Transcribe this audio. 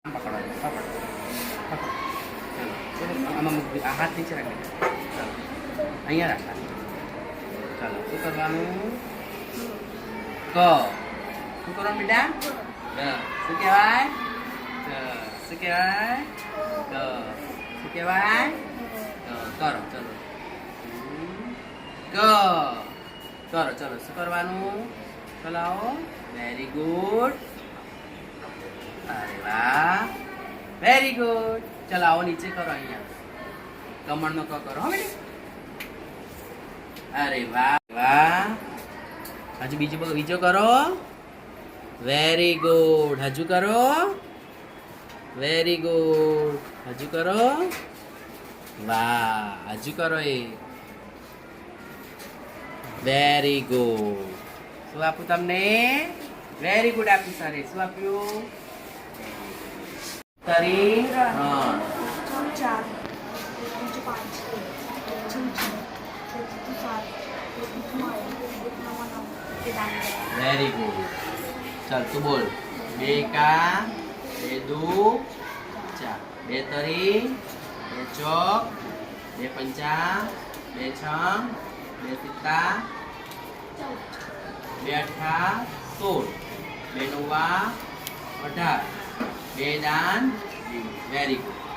પકડો પકડો પકડો ચલો ચલો આમાં મૂકી આ હાથ નીચે રાખી દે ચાલો અહીંયા રાખવાનું ચાલો શું કરવાનું ક શું કરવાનું બેટા શું કહેવાય શું કહેવાય શું કહેવાય કરો ચલો કરો ચલો શું કરવાનું ચલાવો વેરી ગુડ અરે વાહ વેરી ગુડ ચલો આવો નીચે કરો અહીંયા કમળનો ક કરો હો બેટા અરે વાહ વાહ હજુ બીજો કરો વેરી ગુડ હજુ કરો વેરી ગુડ હજુ કરો વાહ હજુ કરો એ વેરી ગુડ શું આપું તમને વેરી ગુડ આપ્યું સરે શું આપ્યું તરી હા વેરી ગુડ ચાલ તું બોલ બે કા બે દુ ચાર બે તરી બે ચોક બે પંચા બે છમ બે સિત્તા બે અઠા 16 બે નવા 18 બે દાન વેરી ગુડ